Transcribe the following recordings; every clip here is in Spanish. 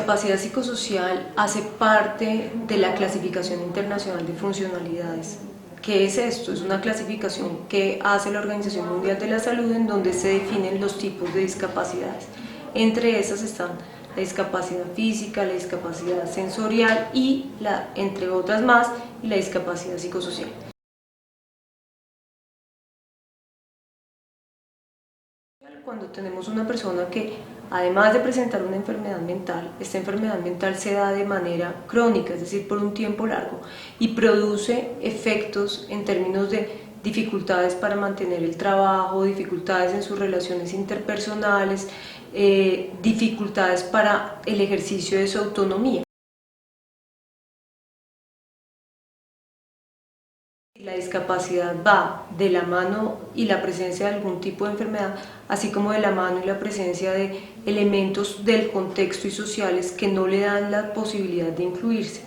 discapacidad psicosocial hace parte de la clasificación internacional de funcionalidades. ¿Qué es esto? Es una clasificación que hace la Organización Mundial de la Salud en donde se definen los tipos de discapacidades. Entre esas están la discapacidad física, la discapacidad sensorial y, entre otras más, la discapacidad psicosocial. Cuando tenemos una persona que, además de presentar una enfermedad mental, esta enfermedad mental se da de manera crónica, es decir, por un tiempo largo, y produce efectos en términos de dificultades para mantener el trabajo, dificultades en sus relaciones interpersonales, dificultades para el ejercicio de su autonomía. La discapacidad va de la mano y la presencia de algún tipo de enfermedad, así como de la mano y la presencia de elementos del contexto y sociales que no le dan la posibilidad de incluirse.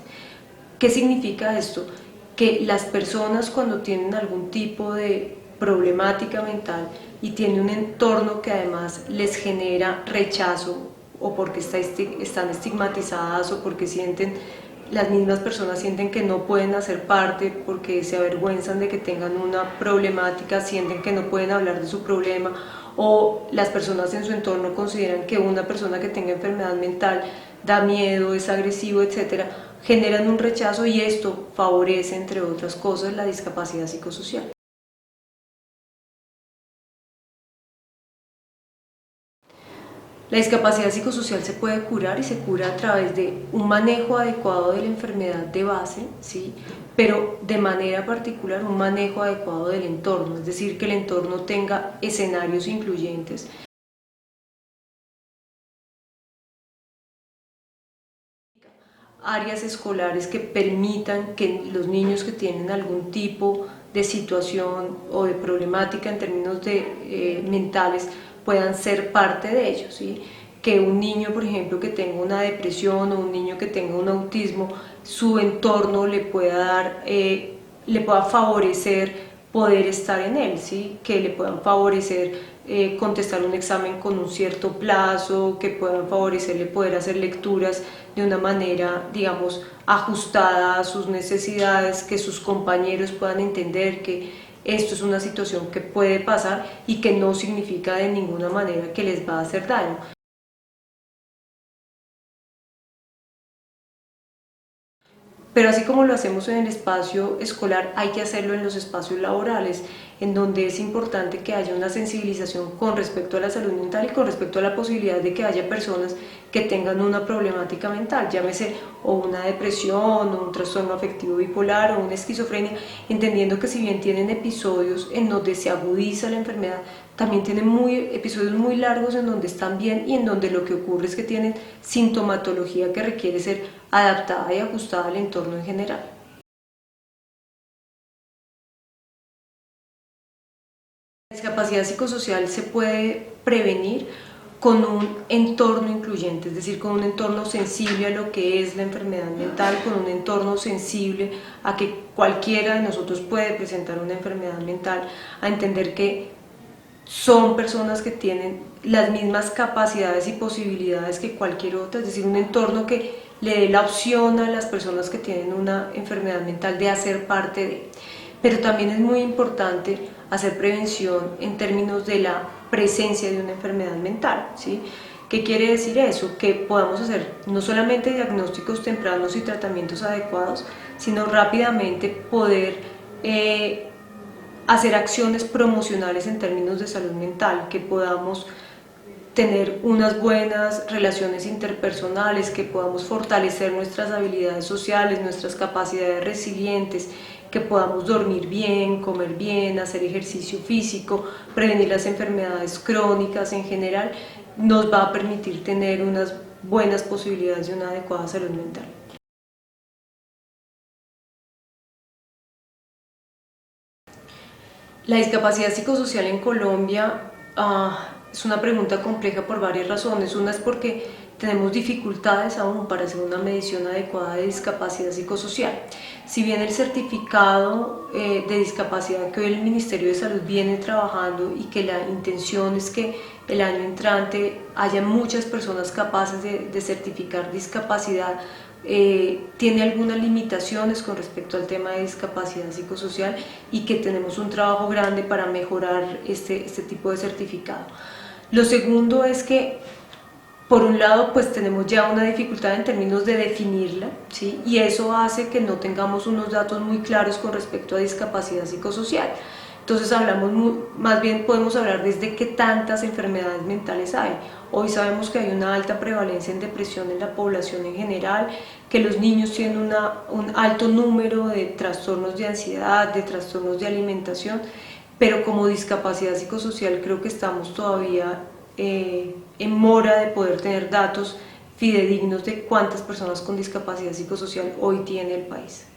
¿Qué significa esto? Que las personas cuando tienen algún tipo de problemática mental y tienen un entorno que además les genera rechazo o porque están estigmatizadas o porque las mismas personas sienten que no pueden hacer parte porque se avergüenzan de que tengan una problemática, sienten que no pueden hablar de su problema, o las personas en su entorno consideran que una persona que tenga enfermedad mental da miedo, es agresivo, etc., generan un rechazo y esto favorece, entre otras cosas, la discapacidad psicosocial. La discapacidad psicosocial se puede curar y se cura a través de un manejo adecuado de la enfermedad de base, ¿sí? Pero de manera particular un manejo adecuado del entorno, es decir, que el entorno tenga escenarios incluyentes. Áreas escolares que permitan que los niños que tienen algún tipo de situación o de problemática en términos mentales puedan ser parte de ellos, ¿sí? Que un niño, por ejemplo, que tenga una depresión o un niño que tenga un autismo, su entorno le pueda favorecer poder estar en él, ¿sí? Que le puedan favorecer contestar un examen con un cierto plazo, que puedan favorecerle poder hacer lecturas de una manera, digamos, ajustada a sus necesidades, que sus compañeros puedan entender que esto es una situación que puede pasar y que no significa de ninguna manera que les va a hacer daño. Pero así como lo hacemos en el espacio escolar, hay que hacerlo en los espacios laborales, en donde es importante que haya una sensibilización con respecto a la salud mental y con respecto a la posibilidad de que haya personas que tengan una problemática mental, llámese o una depresión, o un trastorno afectivo bipolar, o una esquizofrenia, entendiendo que si bien tienen episodios en donde se agudiza la enfermedad, también tienen episodios muy largos en donde están bien y en donde lo que ocurre es que tienen sintomatología que requiere ser adaptada y ajustada al entorno en general. La discapacidad psicosocial se puede prevenir con un entorno incluyente, es decir, con un entorno sensible a lo que es la enfermedad mental, con un entorno sensible a que cualquiera de nosotros puede presentar una enfermedad mental, a entender que son personas que tienen las mismas capacidades y posibilidades que cualquier otra, es decir, un entorno que le dé la opción a las personas que tienen una enfermedad mental de hacer parte de. Pero también es muy importante hacer prevención en términos de la presencia de una enfermedad mental, ¿sí? ¿Qué quiere decir eso? Que podamos hacer no solamente diagnósticos tempranos y tratamientos adecuados, sino rápidamente poder hacer acciones promocionales en términos de salud mental, que podamos tener unas buenas relaciones interpersonales, que podamos fortalecer nuestras habilidades sociales, nuestras capacidades resilientes, que podamos dormir bien, comer bien, hacer ejercicio físico, prevenir las enfermedades crónicas en general, nos va a permitir tener unas buenas posibilidades de una adecuada salud mental. La discapacidad psicosocial en Colombia es una pregunta compleja por varias razones. Una es porque tenemos dificultades aún para hacer una medición adecuada de discapacidad psicosocial. Si bien el certificado de discapacidad que hoy el Ministerio de Salud viene trabajando y que la intención es que el año entrante haya muchas personas capaces de certificar discapacidad, tiene algunas limitaciones con respecto al tema de discapacidad psicosocial y que tenemos un trabajo grande para mejorar este tipo de certificado. Lo segundo es que, por un lado, pues tenemos ya una dificultad en términos de definirla, ¿sí? Y eso hace que no tengamos unos datos muy claros con respecto a discapacidad psicosocial. Entonces más bien podemos hablar desde qué tantas enfermedades mentales hay. Hoy sabemos que hay una alta prevalencia en depresión en la población en general, que los niños tienen un alto número de trastornos de ansiedad, de trastornos de alimentación, pero como discapacidad psicosocial creo que estamos todavía en mora de poder tener datos fidedignos de cuántas personas con discapacidad psicosocial hoy tiene el país.